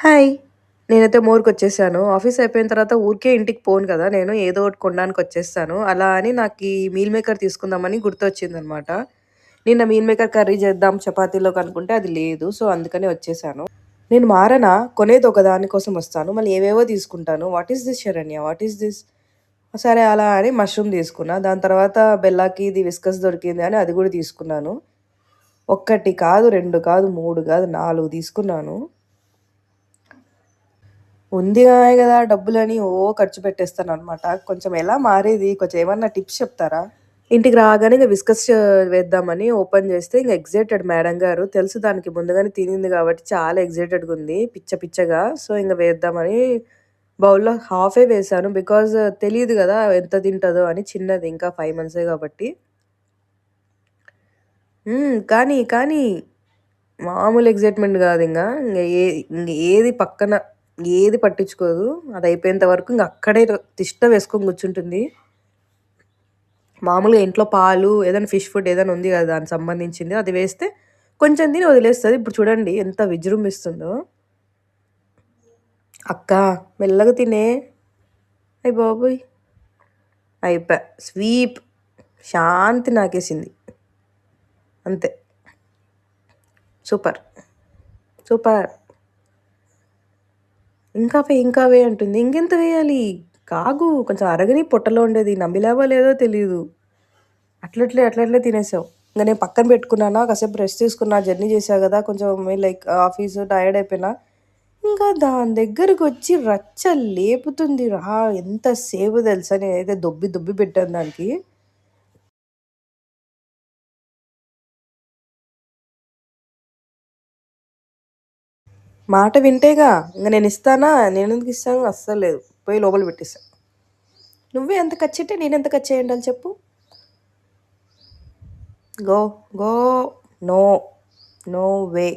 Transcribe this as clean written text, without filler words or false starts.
Hi. నేనైతే మోర్‌కొచ్చేసాను. Office అయిపోయిన తర్వాత ఊరికే ఇంటికి పోను కదా! నేను ఏదో ఒకటి కొనడానికొచ్చేస్తాను. అలా అని నాకీ మీల్ మేకర్ తీసుకుందామని గుర్తొచ్చిందనమాట. నిన్న మీల్ మేకర్ కర్రీ చేద్దాం చపాతీలోకి అనుకుంటే అది లేదు. సో, అందుకనే వచ్చేసాను. నేను మారనా, కొనేది ఒక దాని కోసం వస్తాను. మళ్ళీ ఏవేవో తీసుకుంటాను. What is this Saranya? What is this? సరే అలా అని మష్రూమ్ తీసుకున్నా. దాని తర్వాత బెల్లాకి ఇది విస్కస్ దొరికింది అని అది కూడా తీసుకున్నాను. ఒక్కటి కాదు, 2 కాదు, 3 కాదు, 4 తీసుకున్నాను. ఉందిగానే గదా డబ్బులని ఖర్చు పెట్టేస్తాననమాట. కొంచెం ఎలా మారేది? కొంచెం ఏమన్నా టిప్స్ చెప్తారా? ఇంటికి రాగానే ఇంక విస్కస్ వేద్దామని ఓపెన్ చేస్తే ఇంక ఎక్సైటెడ్ మేడం గారు. తెలుసు దానికి ముందుగానే తినింది కాబట్టి చాలా ఎక్సైటెడ్‌గుంది పిచ్చ పిచ్చగా. సో, ఇంక వేద్దామని బౌల్‌లో హాఫే వేశాను. బికాజ్ తెలీదు గదా! ఎంత తింటదో అని. చిన్నది ఇంకా 5 మంత్సే కాబట్టి. కానీ మామూలు ఎక్సైట్‌మెంట్ గాదింగ. ఇంగ ఏది పక్కన ఏది పట్టించుకోదు. అదయిపోయేంత వరకు ఇంగ అక్కడే తిష్ట వేసుకొని కూర్చుంటుంది. మామూలుగా ఇంట్లో పాలు, ఏదైనా ఫిష్ ఫుడ్ ఏదైనా ఉంది గదా! దానికి సంబంధించింది అది వేస్తే కొంచెం తిని వదిలేస్తది. ఇప్పుడు చూడండి ఎంత విజృంభిస్తుందో. "అక్క మెల్లగా తినే." అయ్య బాబోయ్! స్వీప్. శాంతి నాకేసింది. అంతే. సూపర్. సూపర్. ఇంకా వేయి, ఇంకా వేయి అంటుంది. ఇంకెంత వేయాలి? కాగు కొంచెం అరగని పొట్టలో ఉండేది. నమిలావో లేదో తెలీదు. అట్లట్లే తినేసావు. ఇంక నేను పక్కన పెట్టుకున్నానా, కాసేపు రెస్ట్ తీసుకున్నా. జర్నీ చేశా గదా! కొంచెం లైక్ ఆఫీసు టయర్డ్ అయిపోయినా. ఇంకా దాని దగ్గరకొచ్చి రచ్చ లేపుతుంది. ఎంత సేపు తెలుసా నేనైతే దొబ్బి దొబ్బి పెట్టాను దానికి. మాట వింటేగా. ఇంక నేనిస్తానా? నేనెందుకు ఇస్తాను? అస్సలు లేదు. పోయి లోపల పెట్టేసా. నువ్వే అంత ఖర్చెట్టే నేనెంత ఖర్చెయ్యుండాలి చెప్పు? Go, go. నో. నో వే.